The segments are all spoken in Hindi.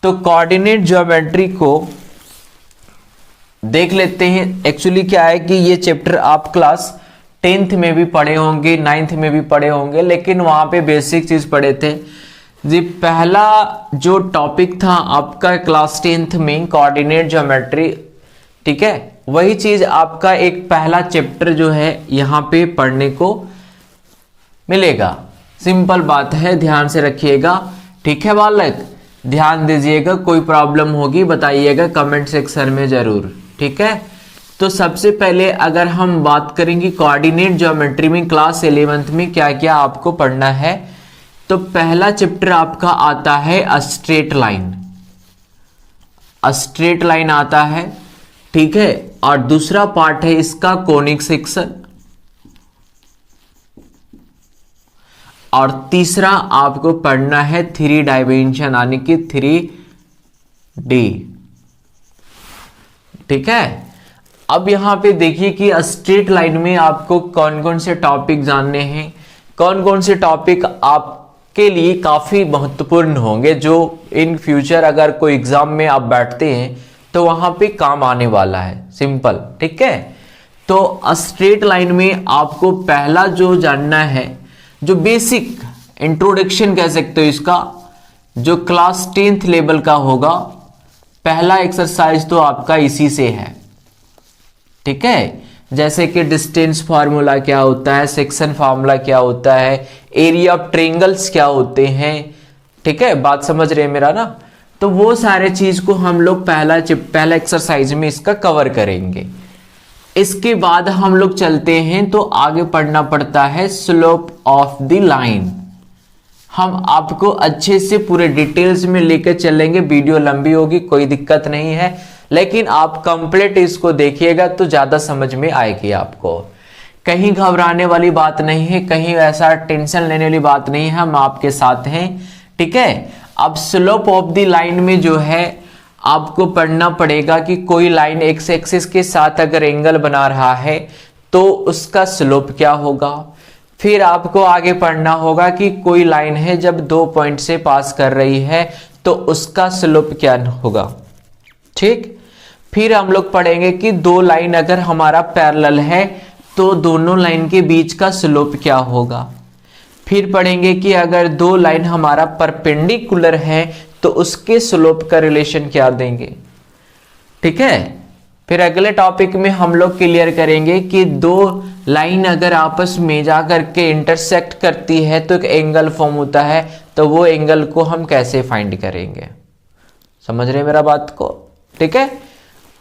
तो कोऑर्डिनेट ज्योमेट्री को देख लेते हैं। एक्चुअली क्या है कि ये चैप्टर आप क्लास 10th में भी पढ़े होंगे, 9th में भी पढ़े होंगे, लेकिन वहां पे बेसिक चीज पढ़े थे जी। पहला जो टॉपिक था आपका क्लास 10th में कोऑर्डिनेट ज्योमेट्री, ठीक है, वही चीज आपका एक पहला चैप्टर जो है यहाँ पे पढ़ने को मिलेगा। सिंपल बात है, ध्यान से रखिएगा, ठीक है बालक, ध्यान दीजिएगा। कोई प्रॉब्लम होगी बताइएगा कमेंट सेक्शन में जरूर, ठीक है। तो सबसे पहले अगर हम बात करेंगे कोऑर्डिनेट ज्योमेट्री में क्लास 11th में क्या क्या आपको पढ़ना है, तो पहला चैप्टर आपका आता है स्ट्रेट लाइन। स्ट्रेट लाइन आता है, ठीक है, और दूसरा पार्ट है इसका कोनिक सेक्शन, और तीसरा आपको पढ़ना है 3 डायमेंशन यानी कि 3D, ठीक है। अब यहां पे देखिए कि स्ट्रेट लाइन में आपको कौन कौन से टॉपिक जानने हैं, कौन कौन से टॉपिक आपके लिए काफी महत्वपूर्ण होंगे, जो इन फ्यूचर अगर कोई एग्जाम में आप बैठते हैं तो वहां पे काम आने वाला है। सिंपल, ठीक है। तो स्ट्रेट लाइन में आपको पहला जो जानना है, जो बेसिक इंट्रोडक्शन कह सकते हो इसका, जो क्लास 10th लेवल का होगा, पहला एक्सरसाइज तो आपका इसी से है, ठीक है। जैसे कि डिस्टेंस फार्मूला क्या होता है, सेक्शन फार्मूला क्या होता है, एरिया ऑफ ट्रायंगल्स क्या होते हैं, ठीक है, बात समझ रहे हैं मेरा ना। तो वो सारे चीज को हम लोग पहला एक्सरसाइज में इसका कवर करेंगे। इसके बाद हम लोग चलते हैं तो आगे पढ़ना पड़ता है स्लोप ऑफ द लाइन। हम आपको अच्छे से पूरे डिटेल्स में लेकर चलेंगे, वीडियो लंबी होगी कोई दिक्कत नहीं है, लेकिन आप कंप्लीट इसको देखिएगा तो ज्यादा समझ में आएगी आपको। कहीं घबराने वाली बात नहीं है, कहीं ऐसा टेंशन लेने वाली बात नहीं है, हम आपके साथ हैं, ठीक है। अब स्लोप ऑफ द लाइन में जो है आपको पढ़ना पड़ेगा कि कोई लाइन एक्स एक्सिस के साथ अगर एंगल बना रहा है तो उसका स्लोप क्या होगा। फिर आपको आगे पढ़ना होगा कि कोई लाइन है जब 2 पॉइंट से पास कर रही है तो उसका स्लोप क्या होगा, ठीक। फिर हम लोग पढ़ेंगे कि 2 लाइन अगर हमारा पैरेलल है तो दोनों लाइन के बीच का स्लोप क्या होगा। फिर पढ़ेंगे कि अगर 2 लाइन हमारा परपेंडिकुलर है तो उसके स्लोप का रिलेशन क्या देंगे, ठीक है। फिर अगले टॉपिक में हम लोग क्लियर करेंगे कि 2 लाइन अगर आपस में जाकर के इंटरसेक्ट करती है तो एक एंगल फॉर्म होता है, तो वो एंगल को हम कैसे फाइंड करेंगे, समझ रहे हैं मेरा बात को, ठीक है।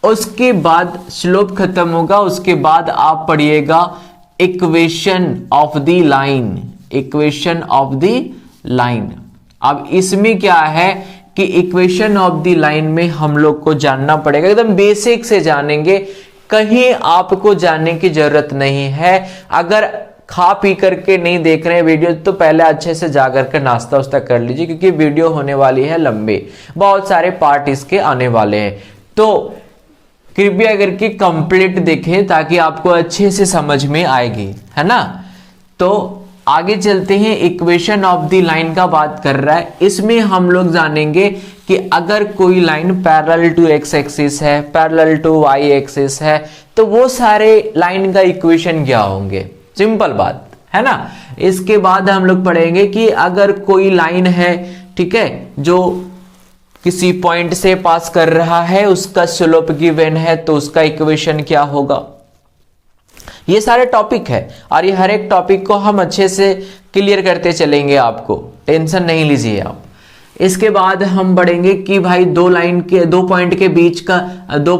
उसके बाद स्लोप खत्म होगा, उसके बाद आप पढ़िएगा equation of the line, equation of the line. अब इसमें क्या है कि इक्वेशन ऑफ द लाइन में हम लोग को जानना पड़ेगा, एकदम बेसिक से जानेंगे, कहीं आपको जानने की जरूरत नहीं है। अगर खा पी करके नहीं देख रहे हैं वीडियो तो पहले अच्छे से जाकर के नाश्ता उस्ता कर लीजिए, क्योंकि वीडियो होने वाली है लंबे, बहुत सारे पार्ट इसके आने वाले हैं। तो कृपया करके कंप्लीट देखें ताकि आपको अच्छे से समझ में आएगी, है ना। तो आगे चलते हैं, इक्वेशन ऑफ द लाइन का बात कर रहा है। इसमें हम लोग जानेंगे कि अगर कोई line parallel to x axis है, पैरेलल टू वाई एक्सिस है, तो वो सारे लाइन का इक्वेशन क्या होंगे, सिंपल बात है ना। इसके बाद हम लोग पढ़ेंगे कि अगर कोई लाइन है, ठीक है, जो किसी पॉइंट से पास कर रहा है, उसका स्लोप गिवन है तो उसका इक्वेशन क्या होगा। ये सारे टॉपिक है और ये हर एक टॉपिक को हम अच्छे से क्लियर करते चलेंगे, आपको टेंशन नहीं लीजिए आप। इसके बाद हम बढ़ेंगे कि भाई 2 पॉइंट के बीच का 2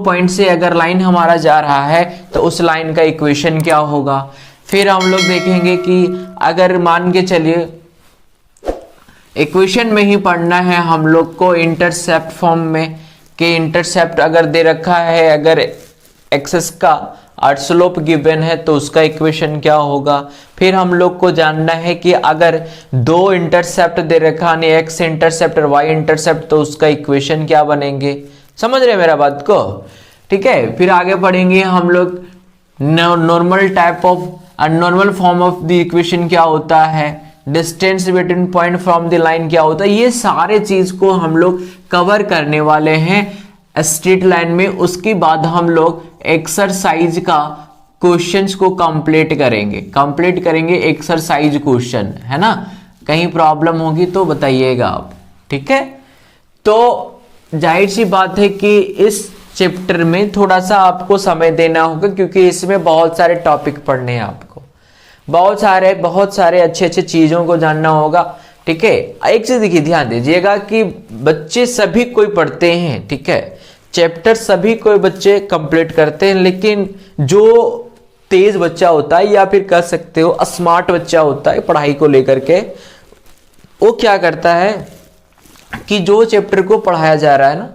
पॉइंट से अगर लाइन हमारा जा रहा है तो उस लाइन का इक्वेशन क्या होगा। फिर हम लोग देखेंगे कि अगर मान के चलिए इक्वेशन में ही पढ़ना है हम लोग को इंटरसेप्ट फॉर्म में, कि इंटरसेप्ट अगर दे रखा है, अगर एक्सिस का और स्लोप गिवन है तो उसका इक्वेशन क्या होगा। फिर हम लोग को जानना है कि अगर 2 इंटरसेप्ट दे रखा है, एक्स इंटरसेप्ट और वाई इंटरसेप्ट, तो उसका इक्वेशन क्या बनेंगे, समझ रहे मेरा बात को, ठीक है। फिर आगे पढ़ेंगे हम लोग normal type of normal form of the equation क्या होता है, distance between point from the line क्या होता है, ये सारे चीज को हम लोग कवर करने वाले हैं स्ट्रेट लाइन में। उसके बाद हम लोग एक्सरसाइज का क्वेश्चंस को कंप्लीट करेंगे एक्सरसाइज क्वेश्चन, है ना। कहीं प्रॉब्लम होगी तो बताइएगा आप, ठीक है। तो जाहिर सी बात है कि इस चैप्टर में थोड़ा सा आपको समय देना होगा, क्योंकि इसमें बहुत सारे टॉपिक पढ़ने हैं आपको, बहुत सारे अच्छे चीजों को जानना होगा, ठीक है। एक चीज देखिए, ध्यान दीजिएगा कि बच्चे सभी कोई पढ़ते हैं, ठीक है, चैप्टर सभी कोई बच्चे कंप्लीट करते हैं, लेकिन जो तेज बच्चा होता है या फिर कह सकते हो स्मार्ट बच्चा होता है पढ़ाई को लेकर के, वो क्या करता है कि जो चैप्टर को पढ़ाया जा रहा है ना,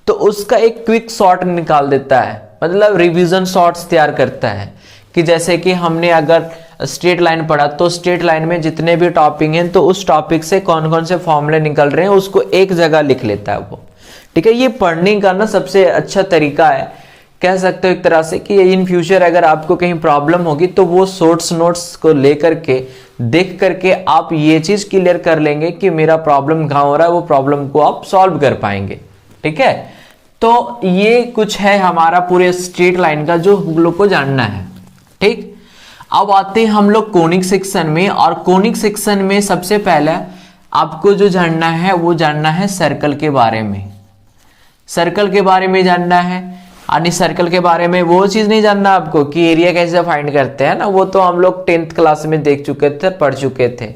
तो उसका एक क्विक शॉर्ट निकाल देता है, मतलब रिवीजन शॉर्ट्स तैयार करता है। कि जैसे कि हमने अगर स्ट्रेट लाइन पढ़ा तो स्ट्रेट लाइन में जितने भी टॉपिक हैं तो उस टॉपिक से कौन कौन से फॉर्मूले निकल रहे हैं उसको एक जगह लिख लेता है वो, ठीक है। ये पढ़ने का ना सबसे अच्छा तरीका है, कह सकते हो एक तरह से कि इन फ्यूचर अगर आपको कहीं प्रॉब्लम होगी तो वो शॉर्ट्स नोट्स को लेकर के देख करके आप ये चीज क्लियर कर लेंगे कि मेरा प्रॉब्लम कहाँ हो रहा है, वो प्रॉब्लम को आप सॉल्व कर पाएंगे, ठीक है। तो ये कुछ है हमारा पूरे स्ट्रेट लाइन का जो हम लोग को जानना है, ठीक। अब आते हैं हम लोग कोनिक सेक्शन में, और कोनिक सेक्शन में सबसे पहले आपको जो जानना है वो जानना है सर्कल के बारे में। सर्कल के बारे में जानना है, यानी सर्कल के बारे में वो चीज नहीं जानना आपको कि एरिया कैसे फाइंड करते हैं ना, वो तो हम लोग 10th क्लास में देख चुके थे, पढ़ चुके थे।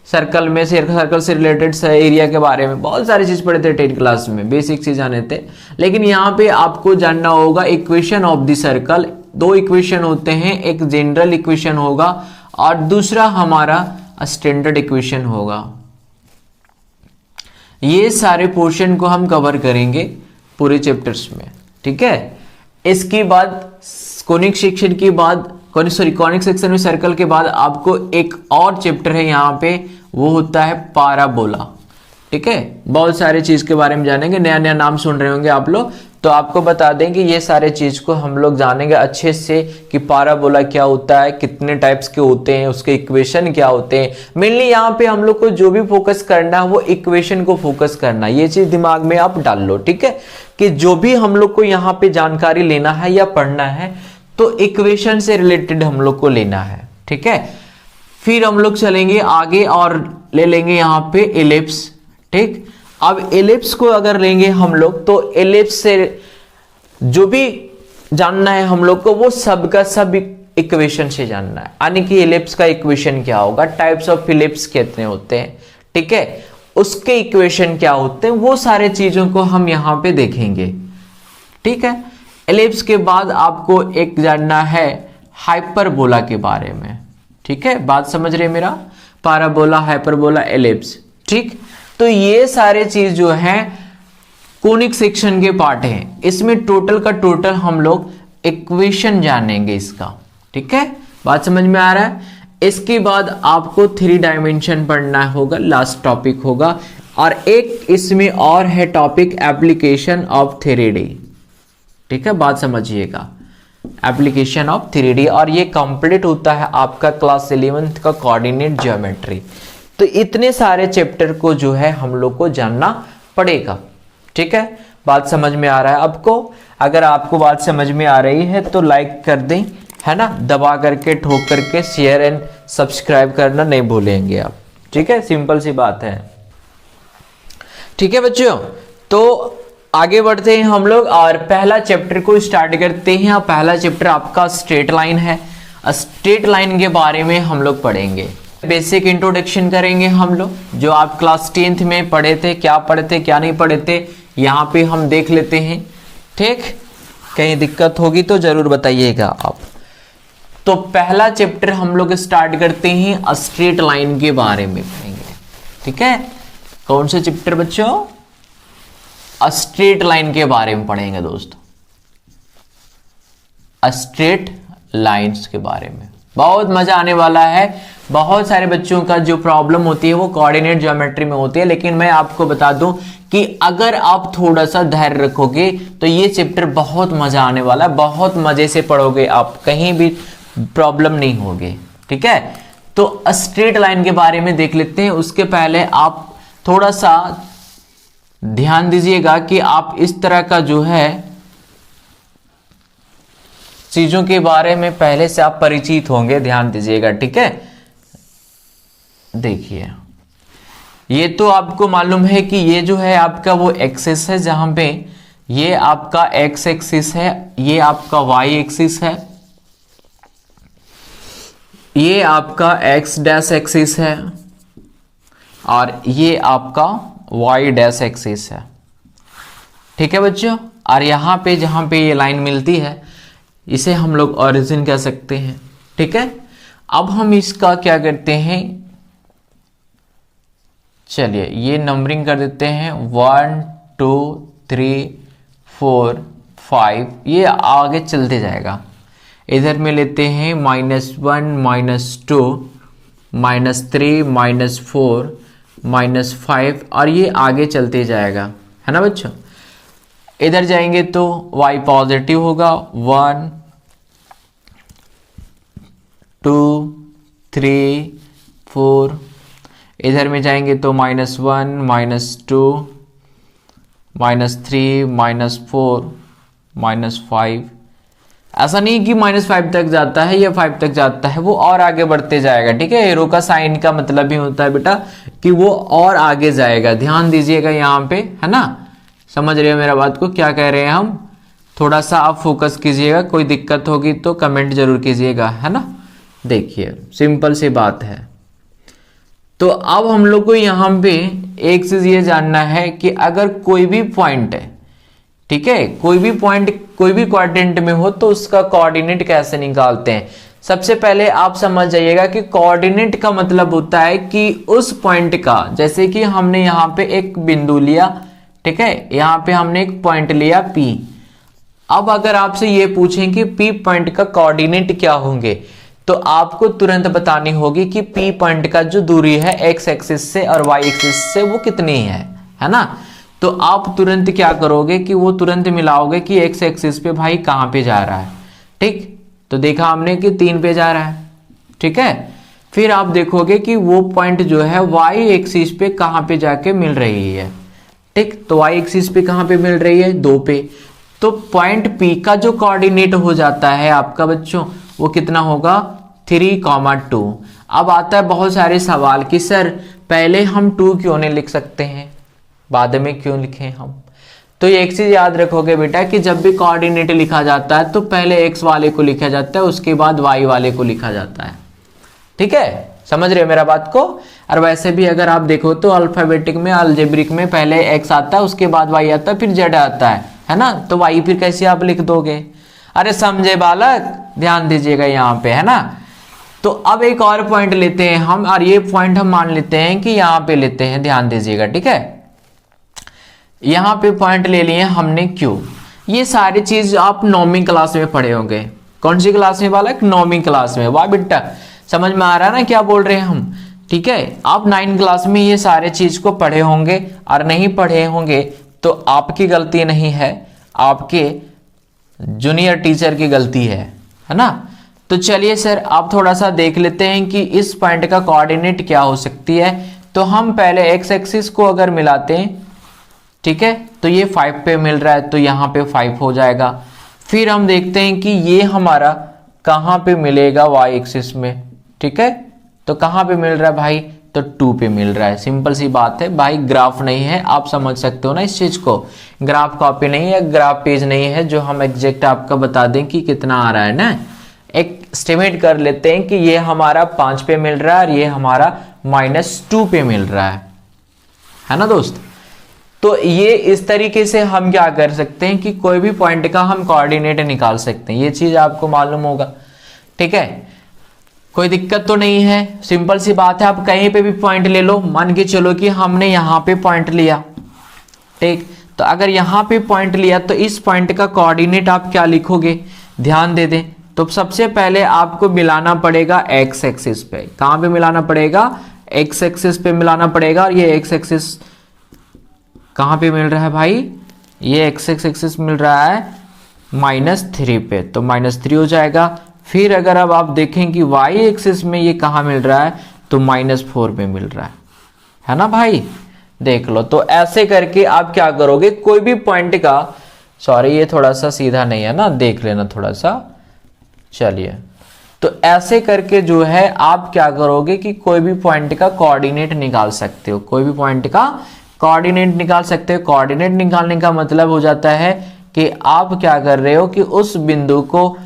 सर्कल में सर्कल से रिलेटेड एरिया के बारे में बहुत सारी चीज पढ़े थे 10th क्लास में, बेसिक चीज जाने थे। लेकिन यहाँ पे आपको जानना होगा इक्वेशन ऑफ द सर्कल। दो इक्वेशन होते हैं, एक जनरल इक्वेशन होगा और दूसरा हमारा स्टैंडर्ड इक्वेशन होगा। ये सारे पोर्शन को हम कवर करेंगे पूरे चैप्टर्स में, ठीक है। इसके बाद कोनिक सेक्शन के बाद कोनिक सेक्शन में सर्कल के बाद आपको एक और चैप्टर है यहाँ पे, वो होता है पाराबोला, ठीक है। बहुत सारे चीज के बारे में जानेंगे, नया नया नाम सुन रहे होंगे आप लोग, तो आपको बता दें कि ये सारे चीज को हम लोग जानेंगे अच्छे से कि पाराबोला क्या होता है, कितने टाइप्स के होते हैं, उसके इक्वेशन क्या होते हैं। मेनली यहाँ पे हम लोग को जो भी फोकस करना है वो इक्वेशन को फोकस करना है, ये चीज दिमाग में आप डाल लो, ठीक है। कि जो भी हम लोग को यहाँ पे जानकारी लेना है या पढ़ना है तो इक्वेशन से रिलेटेड हम लोग को लेना है, ठीक है। फिर हम लोग चलेंगे आगे और ले लेंगे यहाँ पे एलिप्स, ठीक। अब एलिप्स को अगर लेंगे हम लोग तो एलिप्स से जो भी जानना है हम लोग को वो सब का सब इक्वेशन से जानना है, यानी कि एलिप्स का इक्वेशन क्या होगा, टाइप्स ऑफ एलिप्स कितने होते हैं, ठीक है, उसके इक्वेशन क्या होते हैं, वो सारे चीजों को हम यहां पे देखेंगे, ठीक है। एलिप्स के बाद आपको एक जानना है हाइपरबोला के बारे में, ठीक है। बात समझ रहे मेरा, पाराबोला, हाइपरबोला, एलिप्स, ठीक। तो ये सारे चीज जो है कोनिक सेक्शन के पार्ट हैं। इसमें टोटल का टोटल हम लोग इक्वेशन जानेंगे इसका, ठीक है। बात समझ में आ रहा है। इसके बाद आपको 3 डायमेंशन पढ़ना होगा, लास्ट टॉपिक होगा। और एक इसमें और है टॉपिक एप्लीकेशन ऑफ 3D, ठीक है। बात समझिएगा, एप्लीकेशन ऑफ 3D, और ये कंप्लीट होता है आपका क्लास 11th का कोऑर्डिनेट ज्योमेट्री। तो इतने सारे चैप्टर को जो है हम लोग को जानना पड़ेगा, ठीक है। बात समझ में आ रहा है आपको? अगर आपको बात समझ में आ रही है तो लाइक कर दें, है ना, दबा करके ठोक करके शेयर एंड सब्सक्राइब करना नहीं भूलेंगे आप, ठीक है। सिंपल सी बात है, ठीक है बच्चों। तो आगे बढ़ते हैं हम लोग और पहला चैप्टर को स्टार्ट करते हैं। पहला चैप्टर आपका स्ट्रेट लाइन है। स्ट्रेट लाइन के बारे में हम लोग पढ़ेंगे, बेसिक इंट्रोडक्शन करेंगे हम लोग, जो आप क्लास 10th में पढ़े थे, क्या पढ़े थे क्या नहीं पढ़े थे, यहाँ पे हम देख लेते हैं, ठीक। कहीं दिक्कत होगी तो जरूर बताइएगा आप। तो पहला चैप्टर हम लोग स्टार्ट करते हैं स्ट्रेट लाइन के बारे में पढ़ेंगे, ठीक है। कौन सा चैप्टर बच्चों? स्ट्रेट लाइन के बारे में पढ़ेंगे दोस्तों, स्ट्रेट लाइंस के बारे में। बहुत मजा आने वाला है। बहुत सारे बच्चों का जो प्रॉब्लम होती है वो कोऑर्डिनेट ज्योमेट्री में होती है, लेकिन मैं आपको बता दूं कि अगर आप थोड़ा सा धैर्य रखोगे तो ये चैप्टर बहुत मजा आने वाला है, बहुत मजे से पढ़ोगे आप, कहीं भी प्रॉब्लम नहीं होगी, ठीक है। तो स्ट्रेट लाइन के बारे में देख लेते हैं। उसके पहले आप थोड़ा सा ध्यान दीजिएगा कि आप इस तरह का जो है चीजों के बारे में पहले से आप परिचित होंगे, ध्यान दीजिएगा, ठीक है। देखिए ये तो आपको मालूम है कि ये जो है आपका वो एक्सिस है, जहां पे ये आपका एक्स एक्सिस है, ये आपका वाई एक्सिस है, ये आपका एक्स डैश एक्सिस है और ये आपका वाई डैश एक्सिस है, ठीक है बच्चों। और यहां पे जहां पे ये लाइन मिलती है इसे हम लोग ओरिजिन कह सकते हैं, ठीक है। अब हम इसका क्या करते हैं, चलिए ये नंबरिंग कर देते हैं 1 2 3 4 5, ये आगे चलते जाएगा। इधर में लेते हैं -1 -2 -3 -4 -5 और ये आगे चलते जाएगा, है ना बच्चों। इधर जाएंगे तो y पॉजिटिव होगा, 1 2 3 4। इधर में जाएंगे तो -1 -2 -3 -4 -5। ऐसा नहीं कि -5 तक जाता है या 5 तक जाता है, वो और आगे बढ़ते जाएगा, ठीक है। एरो का साइन का मतलब ही होता है बेटा कि वो और आगे जाएगा। ध्यान दीजिएगा यहाँ पे, है ना, समझ रहे हो मेरा बात को, क्या कह रहे हैं हम। थोड़ा सा आप फोकस कीजिएगा, कोई दिक्कत होगी तो कमेंट जरूर कीजिएगा, है ना। देखिए सिंपल सी बात है। तो अब हम लोग को यहाँ पे एक चीज ये जानना है कि अगर कोई भी पॉइंट है, ठीक है, कोई भी पॉइंट कोई भी क्वाड्रेंट में हो तो उसका कोऑर्डिनेट कैसे निकालते हैं। सबसे पहले आप समझ जाइएगा कि कोऑर्डिनेट का मतलब होता है कि उस पॉइंट का, जैसे कि हमने यहाँ पे एक बिंदु लिया, ठीक है, यहाँ पे हमने एक पॉइंट लिया P। अब अगर आपसे ये पूछें कि P पॉइंट का कोऑर्डिनेट क्या होंगे तो आपको तुरंत बतानी होगी कि P पॉइंट का जो दूरी है x एक्सिस से और y एक्सिस से वो कितनी है ना। तो आप तुरंत क्या करोगे कि वो तुरंत मिलाओगे कि x एक्सिस पे भाई कहां पे जा रहा है, ठीक। तो देखा हमने कि 3 पे जा रहा है, ठीक है। फिर आप देखोगे कि वो पॉइंट जो है y एक्सिस पे कहां पे जाके मिल रही है, ठीक। तो y एक्सिस पे कहां पे मिल रही है, 2 पे। तो पॉइंट P का जो कोऑर्डिनेट हो जाता है आपका बच्चों वो कितना होगा, 3,2। अब आता है बहुत सारे सवाल कि सर पहले हम 2 क्यों नहीं लिख सकते हैं, बाद में क्यों लिखें हम। तो एक चीज याद रखोगे बेटा कि जब भी कोऑर्डिनेट लिखा जाता है तो पहले x वाले को लिखा जाता है, उसके बाद y वाले को लिखा जाता है, ठीक है। समझ रहे हो मेरा बात को। और वैसे भी अगर आप देखो तो अल्फाबेटिक में, अलजेब्रिक में पहले x आता है, उसके बाद y आता है, फिर z आता है ना। तो y फिर कैसे आप लिख दोगे। अरे समझे बालक, ध्यान दीजिएगा यहाँ पे, है ना। तो अब एक और पॉइंट लेते हैं हम, और ये पॉइंट हम मान लेते हैं कि यहाँ पे लेते हैं, ध्यान दीजिएगा, ठीक है। यहाँ पे पॉइंट ले लिए हमने Q। ये सारी चीज आप 9वीं क्लास में पढ़े होंगे। कौन सी क्लास में बालक, 9वीं क्लास में। वाह बेटा, समझ में आ रहा है ना क्या बोल रहे हैं हम, ठीक है। आप 9वीं क्लास में ये सारे चीज को पढ़े होंगे, और नहीं पढ़े होंगे तो आपकी गलती नहीं है, आपके जूनियर टीचर की गलती है ना। तो चलिए सर आप थोड़ा सा देख लेते हैं कि इस पॉइंट का कोऑर्डिनेट क्या हो सकती है। तो हम पहले x एक्सिस को अगर मिलाते हैं, ठीक है, तो ये 5 पे मिल रहा है तो यहाँ पे 5 हो जाएगा। फिर हम देखते हैं कि ये हमारा कहाँ पे मिलेगा, y एक्सिस में, ठीक है। तो कहाँ पे मिल रहा है भाई, तो 2 पे मिल रहा है। सिंपल सी बात है भाई, ग्राफ नहीं है, आप समझ सकते हो ना इस चीज को। ग्राफ कॉपी नहीं है, ग्राफ पेज नहीं है जो हम एग्जैक्ट आपका बता दें कि कितना आ रहा है ना। एक एस्टिमेट कर लेते हैं कि ये हमारा 5 पे मिल रहा है और ये हमारा -2 पे मिल रहा है ना दोस्त। तो ये इस तरीके से हम क्या कर सकते हैं कि कोई भी पॉइंट का हम कोऑर्डिनेट निकाल सकते हैं। ये चीज आपको मालूम होगा, ठीक है, कोई दिक्कत तो नहीं है, सिंपल सी बात है। आप कहीं पे भी पॉइंट ले लो, मान के चलो कि हमने यहाँ पे पॉइंट लिया, ठीक। तो अगर यहाँ पे पॉइंट लिया तो इस पॉइंट का कोऑर्डिनेट आप क्या लिखोगे, ध्यान दे दें। तो सबसे पहले आपको मिलाना पड़ेगा x एक्सिस पे। कहां पे मिलाना पड़ेगा, x एक्सिस पे मिलाना पड़ेगा। और ये x एक्सिस कहां पे मिल रहा है भाई, ये x एक्सिस मिल रहा है -3 पे, तो -3 हो जाएगा। फिर अगर अब आप देखें कि y एक्सिस में ये कहाँ मिल रहा है, तो -4 में मिल रहा है ना भाई, देख लो। तो ऐसे करके आप क्या करोगे, कोई भी पॉइंट का, सॉरी ये थोड़ा सा सीधा नहीं है ना, देख लेना थोड़ा सा, चलिए। तो ऐसे करके जो है आप क्या करोगे कि कोई भी पॉइंट का कोऑर्डिनेट निकाल सकते हो, कोई भी पॉइंट का कोऑर्डिनेट निकाल सकते हो। कोऑर्डिनेट निकालने का मतलब हो जाता है कि आप क्या कर रहे हो कि उस बिंदु को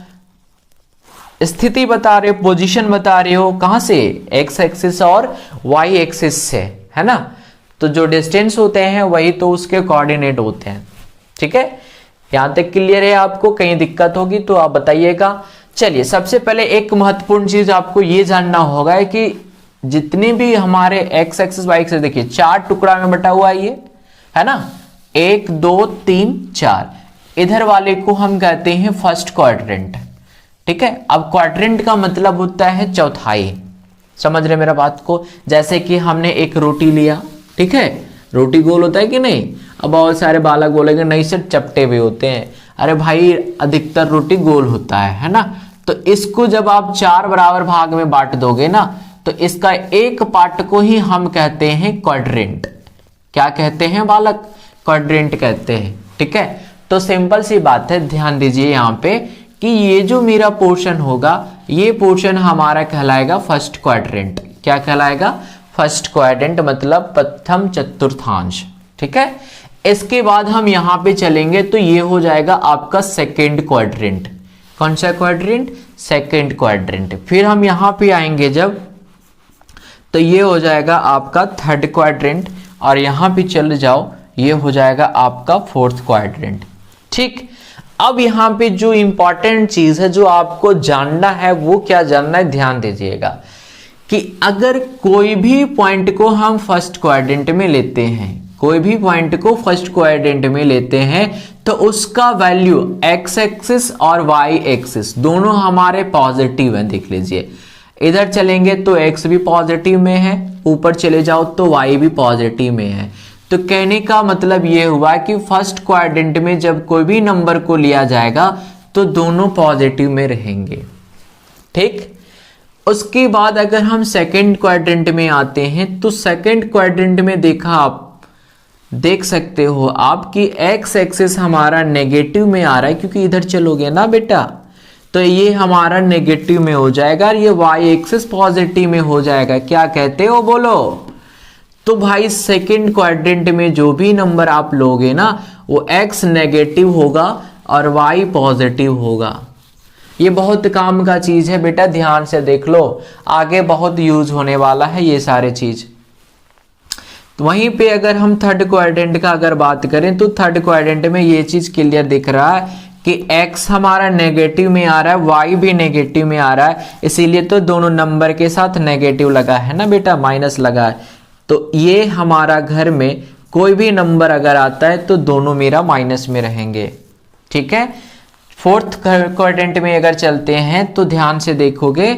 स्थिति बता रहे हो, पोजीशन बता रहे हो, कहां से, एक्स एक्सिस और वाई एक्सिस से, है ना। तो जो डिस्टेंस होते हैं वही तो उसके कोऑर्डिनेट होते हैं, ठीक है। यहां तक क्लियर है आपको, कहीं दिक्कत होगी तो आप बताइएगा। चलिए, सबसे पहले एक महत्वपूर्ण चीज आपको ये जानना होगा है कि जितने भी हमारे एक्स एक्सिस वाई एक्सिस, देखिए 4 टुकड़ा में बटा हुआ है ये, है ना, 1 2 3 4। इधर वाले को हम कहते हैं फर्स्ट क्वाड्रेंट, ठीक है। अब क्वाड्रेंट का मतलब होता है चौथाई, समझ रहे मेरा बात को। जैसे कि हमने एक रोटी लिया, ठीक है, रोटी गोल होता है कि नहीं। अब बहुत सारे बालक बोलेंगे नहीं सर चपटे भी होते हैं, अरे भाई अधिकतर रोटी गोल होता है ना। तो इसको जब आप 4 बराबर भाग में बांट दोगे ना, तो इसका एक पार्ट को ही हम कहते हैं क्वाड्रेंट। क्या कहते हैं बालक, क्वाड्रेंट कहते हैं, ठीक है। तो सिंपल सी बात है, ध्यान दीजिए यहाँ पे कि ये जो मेरा पोर्शन होगा, ये पोर्शन हमारा कहलाएगा फर्स्ट क्वाड्रेंट। क्या कहलाएगा, फर्स्ट क्वाड्रेंट, मतलब प्रथम चतुर्थांश, ठीक है। इसके बाद हम यहां पे चलेंगे तो ये हो जाएगा आपका सेकेंड क्वाड्रेंट। कौन सा क्वाड्रेंट, सेकेंड क्वाड्रेंट। फिर हम यहां पे आएंगे जब, तो ये हो जाएगा आपका थर्ड क्वाड्रेंट, और यहां पे चले जाओ ये हो जाएगा आपका फोर्थ क्वाड्रेंट, ठीक। अब यहां पे जो इंपॉर्टेंट चीज है जो आपको जानना है, वो क्या जानना है, ध्यान दीजिएगा कि अगर कोई भी पॉइंट को हम फर्स्ट क्वाड्रेंट में लेते हैं, कोई भी पॉइंट को फर्स्ट क्वाड्रेंट में लेते हैं, तो उसका वैल्यू एक्स एक्सिस और वाई एक्सिस दोनों हमारे पॉजिटिव हैं। देख लीजिए, इधर चलेंगे तो एक्स भी पॉजिटिव में है, ऊपर चले जाओ तो वाई भी पॉजिटिव में है। तो कहने का मतलब यह हुआ कि फर्स्ट क्वाड्रेंट में जब कोई भी नंबर को लिया जाएगा तो दोनों पॉजिटिव में रहेंगे, ठीक। उसके बाद अगर हम सेकंड क्वाड्रेंट में आते हैं, तो सेकंड क्वाड्रेंट में देखा आप देख सकते हो आपकी एक्स एक्सिस हमारा नेगेटिव में आ रहा है, क्योंकि इधर चलोगे ना बेटा तो ये हमारा नेगेटिव में हो जाएगा, और ये वाई एक्सिस पॉजिटिव में हो जाएगा। क्या कहते हो बोलो। तो भाई सेकंड क्वाड्रेंट में जो भी नंबर आप लोगे ना, वो एक्स नेगेटिव होगा और वाई पॉजिटिव होगा। ये बहुत काम का चीज है बेटा, ध्यान से देख लो, आगे बहुत यूज होने वाला है ये सारे चीज। तो वहीं पे अगर हम थर्ड क्वाड्रेंट का अगर बात करें, तो थर्ड क्वाड्रेंट में ये चीज क्लियर दिख रहा है कि x हमारा नेगेटिव में आ रहा है, y भी नेगेटिव में आ रहा है, इसीलिए तो दोनों नंबर के साथ नेगेटिव लगा है ना बेटा, माइनस लगा है। तो ये हमारा घर में कोई भी नंबर अगर आता है तो दोनों मेरा माइनस में रहेंगे, ठीक है। फोर्थ क्वाड्रेंट में अगर चलते हैं तो ध्यान से देखोगे,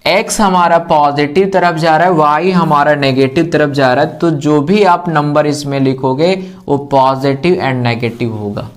x हमारा पॉजिटिव तरफ जा रहा है, y हमारा नेगेटिव तरफ जा रहा है, तो जो भी आप नंबर इसमें लिखोगे वो पॉजिटिव एंड नेगेटिव होगा।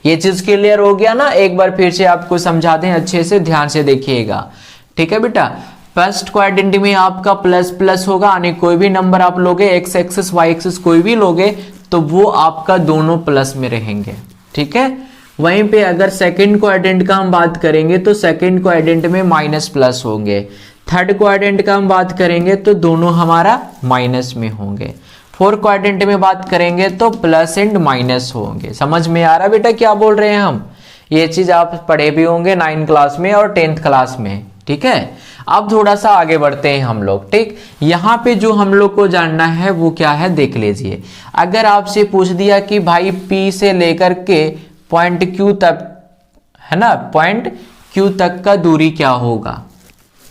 ये चीज क्लियर हो गया ना। एक बार फिर से आपको समझा दें, अच्छे से ध्यान से देखिएगा, ठीक है बेटा। फर्स्ट क्वाड्रेंट में आपका प्लस प्लस होगा, यानी कोई भी नंबर आप लोगे, एक्स एक्सिस वाई एक्सिस कोई भी लोगे, तो वो आपका दोनों प्लस में रहेंगे, ठीक है। वहीं पे अगर सेकंड क्वाड्रेंट का हम बात करेंगे तो सेकंड क्वाड्रेंट में माइनस प्लस होंगे। थर्ड क्वाड्रेंट का हम बात करेंगे तो दोनों हमारा माइनस में होंगे। फोर्थ क्वाड्रेंट में बात करेंगे तो प्लस एंड माइनस होंगे। समझ में आ रहा बेटा क्या बोल रहे हैं हम। ये चीज आप पढ़े भी होंगे 9th क्लास में और 10th क्लास में, ठीक है। अब थोड़ा सा आगे बढ़ते हैं हम लोग, ठीक। यहाँ पे जो हम लोग को जानना है वो क्या है, देख लीजिए। अगर आपसे पूछ दिया कि भाई P से लेकर के पॉइंट Q तक, है ना, पॉइंट Q तक का दूरी क्या होगा,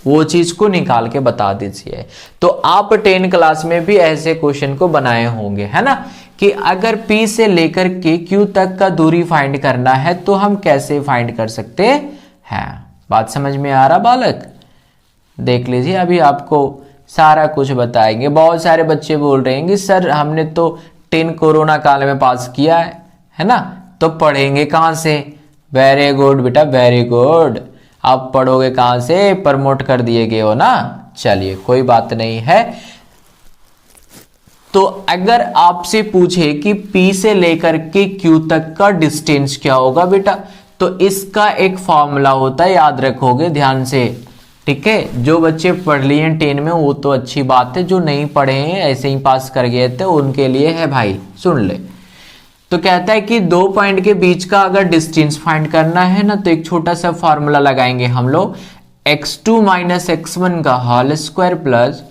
वो चीज को निकाल के बता दीजिए। तो आप 10 क्लास में भी ऐसे क्वेश्चन को बनाए होंगे, है ना, कि अगर P से लेकर के Q तक का दूरी फाइंड करना है तो हम कैसे फाइंड कर सकते हैं। बात समझ में आ रहा बालक। देख लीजिए, अभी आपको सारा कुछ बताएंगे। बहुत सारे बच्चे बोल रहे हैं कि सर हमने तो 10 कोरोना काल में पास किया है ना, तो पढ़ेंगे कहां से। वेरी गुड बेटा, वेरी गुड। आप पढ़ोगे कहां से, प्रमोट कर दिए गए हो ना। चलिए कोई बात नहीं है। तो अगर आपसे पूछे कि P से लेकर के Q तक का डिस्टेंस क्या होगा बेटा, तो इसका एक फॉर्मूला होता है, याद रखोगे ध्यान से, ठीक है। जो बच्चे पढ़ लिए 10 में वो तो अच्छी बात है, जो नहीं पढ़े हैं ऐसे ही पास कर गए थे उनके लिए है भाई, सुन ले। तो कहता है कि दो पॉइंट के बीच का अगर डिस्टेंस फाइंड करना है ना, तो एक छोटा सा फॉर्मूला लगाएंगे हम लोग, x2 माइनस x1 का whole square plus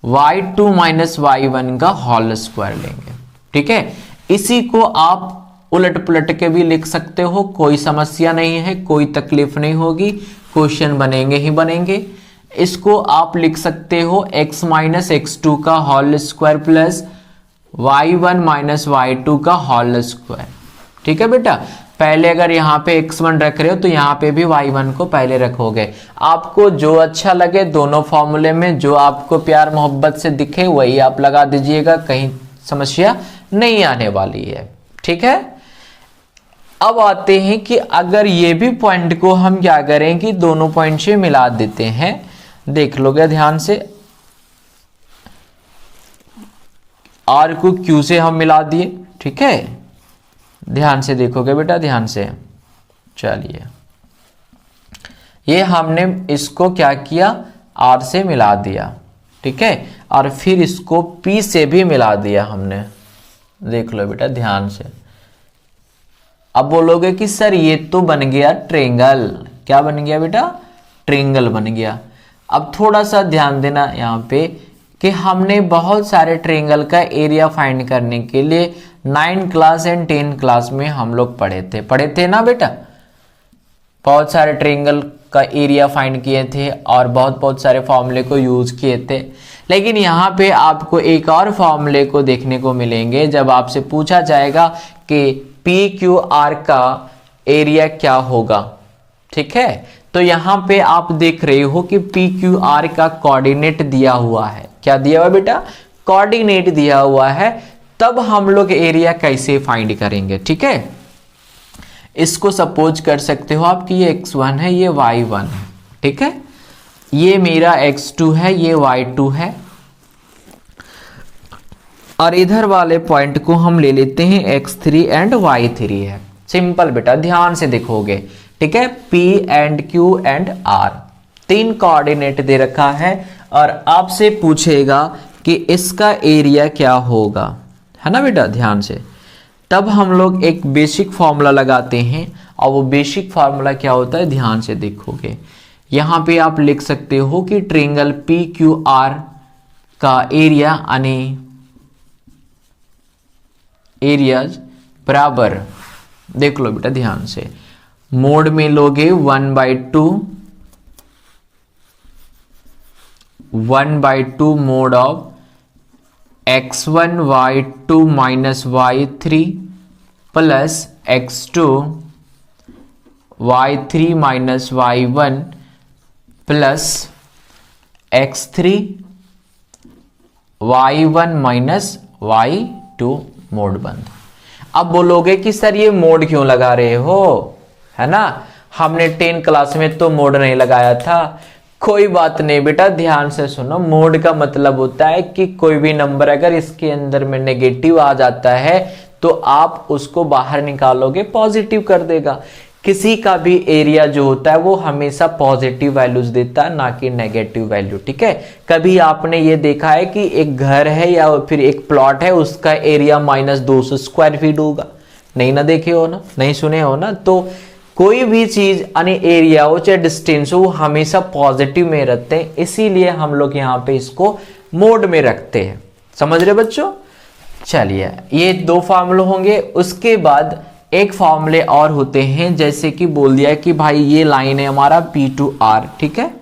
y2 minus y1 का होल स्क्वायर लेंगे, ठीक है। इसी को आप उलट पुलट के भी लिख सकते हो, कोई समस्या नहीं है, कोई तकलीफ नहीं होगी, क्वेश्चन बनेंगे ही बनेंगे। इसको आप लिख सकते हो x माइनस x2 का whole square plus y1 minus y2 का होल स्क्वायर, ठीक है बेटा। पहले अगर यहाँ पे x1 रख रहे हो तो यहाँ पे भी y1 को पहले रखोगे। आपको जो अच्छा लगे दोनों फॉर्मूले में, जो आपको प्यार मोहब्बत से दिखे वही आप लगा दीजिएगा, कहीं समस्या नहीं आने वाली है, ठीक है। अब आते हैं कि अगर ये भी पॉइंट को हम क्या करें कि दोनों पॉइंट से मिला देते हैं, देख लोगे ध्यान से, R को Q से हम मिला दिए, ठीक है। ध्यान से देखोगे बेटा, ध्यान से। चलिए ये हमने इसको क्या किया, R से मिला दिया, ठीक है, और फिर इसको P से भी मिला दिया हमने, देख लो बेटा ध्यान से। अब बोलोगे कि सर ये तो बन गया ट्रेंगल, क्या बन गया बेटा, ट्रेंगल बन गया। अब थोड़ा सा ध्यान देना यहाँ पे कि हमने बहुत सारे ट्रेंगल का एरिया फाइंड करने के लिए 9 क्लास एंड 10 क्लास में हम लोग पढ़े थे ना बेटा। बहुत सारे ट्रेंगल का एरिया फाइंड किए थे और बहुत सारे फॉर्मूले को यूज किए थे। लेकिन यहाँ पे आपको एक और फॉर्मूले को देखने को मिलेंगे जब आपसे पूछा जाएगा कि PQR का एरिया क्या होगा, ठीक है। तो यहाँ पे आप देख रहे हो कि PQR का कोऑर्डिनेट दिया हुआ है, क्या दिया हुआ बेटा, कोऑर्डिनेट दिया हुआ है। तब हम लोग एरिया कैसे फाइंड करेंगे, ठीक है। इसको सपोज कर सकते हो आप कि ये x1 है, ये y1 है, ठीक है, ये मेरा x2 है, ये y2 है, और इधर वाले पॉइंट को हम ले लेते हैं x3 एंड y3 है। सिंपल बेटा, ध्यान से देखोगे, ठीक है। P and Q and R 3 coordinate दे रखा है और आपसे पूछेगा कि इसका एरिया क्या होगा, है ना बेटा, ध्यान से। तब हम लोग एक बेसिक फॉर्मूला लगाते हैं और वो बेसिक फॉर्मूला क्या होता है, ध्यान से देखोगे। यहाँ पे आप लिख सकते हो कि ट्रेंगल PQR का एरिया यानी एरियाज बराबर, देख लो बेटा ध्यान से, मोड में लोगे 1/2 mode of x1 y2 minus y3 plus x2 y3 minus y1 plus x3 y1 minus y2 mode बंद। अब बोलोगे कि सर ये मोड क्यों लगा रहे हो, है ना, हमने 10 क्लास में तो मोड नहीं लगाया था। कोई बात नहीं बेटा, ध्यान से सुनो। मोड का मतलब होता है कि कोई भी नंबर अगर इसके अंदर में नेगेटिव आ जाता है तो आप उसको बाहर निकालोगे, पॉजिटिव कर देगा। किसी का भी एरिया जो होता है वो हमेशा पॉजिटिव वैल्यूज देता है, ना कि नेगेटिव वैल्यू, ठीक है। कभी आपने ये देखा है कि एक घर है या फिर एक प्लॉट है, उसका एरिया -200 स्क्वायर फीट होगा? नहीं ना, देखे हो ना, नहीं सुने हो ना। तो कोई भी चीज यानी एरिया हो चाहे डिस्टेंस हो, वो हमेशा पॉजिटिव में रहते हैं, इसीलिए हम लोग यहाँ पे इसको मोड में रखते हैं। समझ रहे बच्चों? चलिए, ये 2 फार्मूले होंगे। उसके बाद एक फॉर्मूले और होते हैं, जैसे कि बोल दिया कि भाई ये लाइन है हमारा P2R, ठीक है।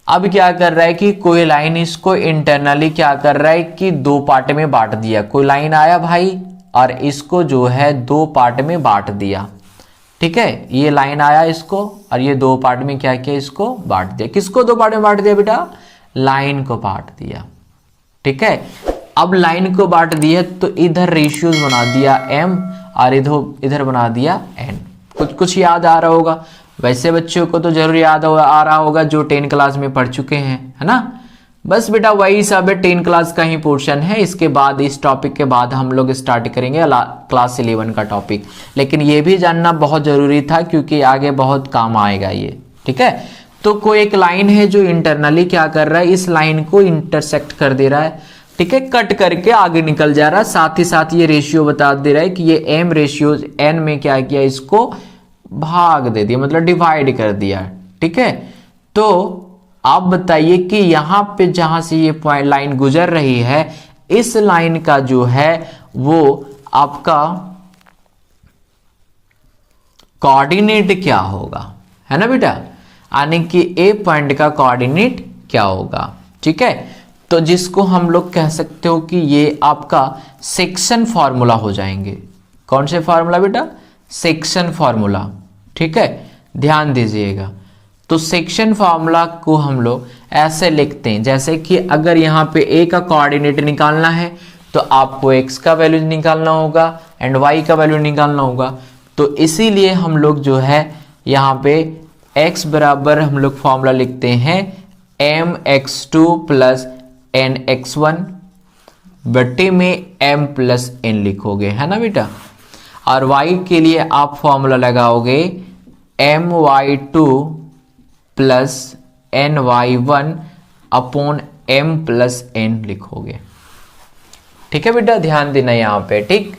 अब क्या कर रहा है कि कोई लाइन इसको इंटरनली क्या कर रहा है कि 2 पार्ट में बांट दिया। कोई लाइन आया भाई और इसको जो है 2 पार्ट में बांट दिया, ठीक है। ये लाइन आया इसको और ये 2 पार्ट में क्या किया, इसको बांट दिया। किसको 2 पार्ट में बांट दिया बेटा? लाइन को बांट दिया, ठीक है। अब लाइन को बांट दिया तो इधर रेशियोज बना दिया m और इधर बना दिया n। कुछ याद आ रहा होगा। वैसे बच्चों को तो जरूर याद आ रहा होगा जो 10 क्लास में पढ़ चुके हैं, है ना। बस बेटा वही सब है, 10 क्लास का ही पोर्शन है। इसके बाद इस टॉपिक के बाद हम लोग स्टार्ट करेंगे क्लास 11 का टॉपिक। लेकिन ये भी जानना बहुत जरूरी था क्योंकि आगे बहुत काम आएगा ये, ठीक है। तो कोई एक लाइन है जो इंटरनली क्या कर रहा है, इस लाइन को इंटरसेक्ट कर दे रहा है, ठीक है, कट करके आगे निकल जा रहा है। साथ ही साथ ये रेशियो बता दे रहा है कि ये m रेशियो n में क्या किया, इसको भाग दे दिया, मतलब डिवाइड कर दिया, ठीक है। तो आप बताइए कि यहां पे जहां से ये पॉइंट लाइन गुजर रही है, इस लाइन का जो है वो आपका कोऑर्डिनेट क्या होगा, है ना बेटा, यानी कि ए पॉइंट का कोऑर्डिनेट क्या होगा, ठीक है। तो जिसको हम लोग कह सकते हो कि ये आपका सेक्शन फॉर्मूला हो जाएंगे। कौन से फॉर्मूला बेटा, सेक्शन फॉर्मूला, ठीक है, ध्यान दीजिएगा। तो सेक्शन फॉर्मूला को हम लोग ऐसे लिखते हैं, जैसे कि अगर यहाँ पे a का कोऑर्डिनेट निकालना है तो आपको x का वैल्यू निकालना होगा एंड y का वैल्यू निकालना होगा। तो इसीलिए हम लोग जो है यहाँ पे x बराबर हम लोग फॉर्मूला लिखते हैं mx2 प्लस nx1 बट्टे में m प्लस n लिखोगे, है ना बेटा। और y के लिए आप फॉर्मूला लगाओगे my2 plus ny1 upon m plus n लिखोगे, ठीक है बेटा, ध्यान देना यहाँ पे, ठीक।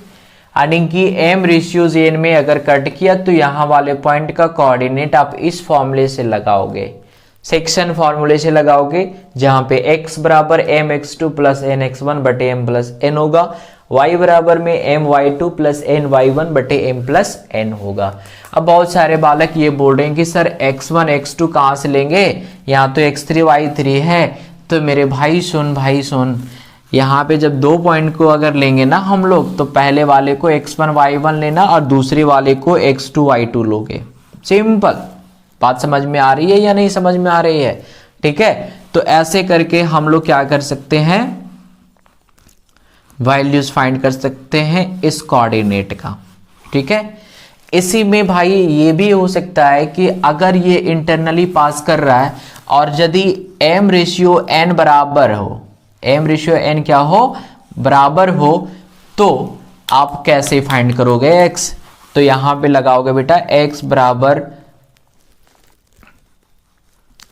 यानी कि m रेशियोज n में अगर कट किया तो यहाँ वाले पॉइंट का कोऑर्डिनेट आप इस फॉर्मूले से लगाओगे, सेक्शन फॉर्मूले से लगाओगे, जहां पे x बराबर mx2 प्लस nx1 बटे m प्लस n होगा, y बराबर में my2 प्लस ny1 बटे m प्लस n होगा। अब बहुत सारे बालक ये बोल रहे हैं कि सर x1 x2 कहाँ से लेंगे, यहाँ तो x3 y3 है। तो मेरे भाई सुन, यहाँ पे जब दो पॉइंट को अगर लेंगे ना हम लोग, तो पहले वाले को x1 y1 लेना और दूसरे वाले को x2 y2 लोगे। सिंपल बात समझ में आ रही है या नहीं समझ में आ रही है, ठीक है। तो ऐसे करके हम लोग क्या कर सकते हैं, वैल्यूज फाइंड कर सकते हैं इस कोऑर्डिनेट का, ठीक है। इसी में भाई ये भी हो सकता है कि अगर ये इंटरनली पास कर रहा है और यदि m रेशियो n बराबर हो, m रेशियो n क्या हो, बराबर हो, तो आप कैसे फाइंड करोगे x। तो यहां पे लगाओगे बेटा x बराबर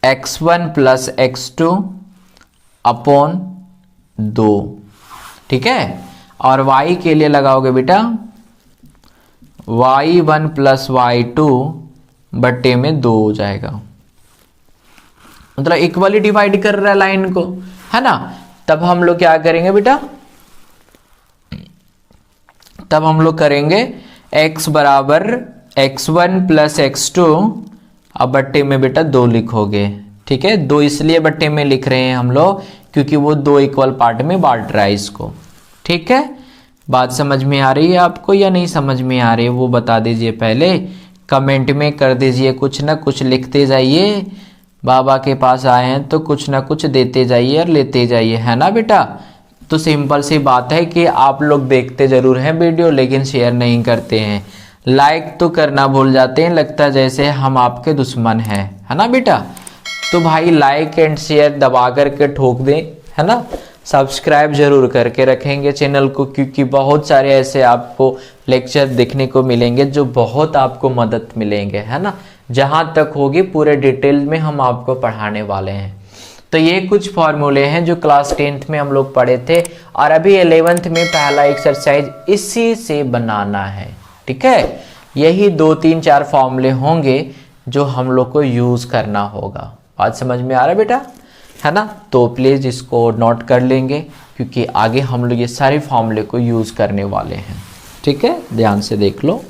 x1 प्लस x2 अपॉन 2, ठीक है। और y के लिए लगाओगे बेटा y1 प्लस y2 बट्टे में 2 हो जाएगा, मतलब इक्वली डिवाइड कर रहा है लाइन को, है ना। तब हम लोग क्या करेंगे बेटा, तब हम लोग करेंगे x बराबर x1 प्लस x2 अब बट्टे में बेटा 2 लिखोगे, ठीक है। 2 इसलिए बट्टे में लिख रहे हैं हम लोग क्योंकि वो 2 इक्वल पार्ट में बांट रहा है इसको, ठीक है। बात समझ में आ रही है आपको या नहीं समझ में आ रही है, वो बता दीजिए, पहले कमेंट में कर दीजिए, कुछ ना कुछ लिखते जाइए। बाबा के पास आए हैं तो कुछ ना कुछ देते जाइए और लेते जाइए, है ना बेटा। तो सिंपल सी बात है कि आप लोग देखते जरूर हैं वीडियो लेकिन शेयर नहीं करते हैं, लाइक तो करना भूल जाते हैं, लगता है जैसे हम आपके दुश्मन हैं, है ना बेटा। तो भाई लाइक एंड शेयर दबा करके ठोक दें, है ना। सब्सक्राइब जरूर करके रखेंगे चैनल को, क्योंकि बहुत सारे ऐसे आपको लेक्चर देखने को मिलेंगे जो बहुत आपको मदद मिलेंगे, है ना। जहां तक होगी पूरे डिटेल में हम आपको पढ़ाने वाले हैं। तो ये कुछ फॉर्मूले हैं जो क्लास 10th में हम लोग पढ़े थे और अभी 11th में पहला एक्सरसाइज इसी से बनाना है, ठीक है। यही 2 3 4 फॉर्मूले होंगे जो हम लोग को यूज करना होगा। बात समझ में आ रहा है बेटा, है ना। तो प्लीज इसको नोट कर लेंगे क्योंकि आगे हम लोग ये सारे फॉर्मूले को यूज करने वाले हैं, ठीक है। ध्यान से देख लो।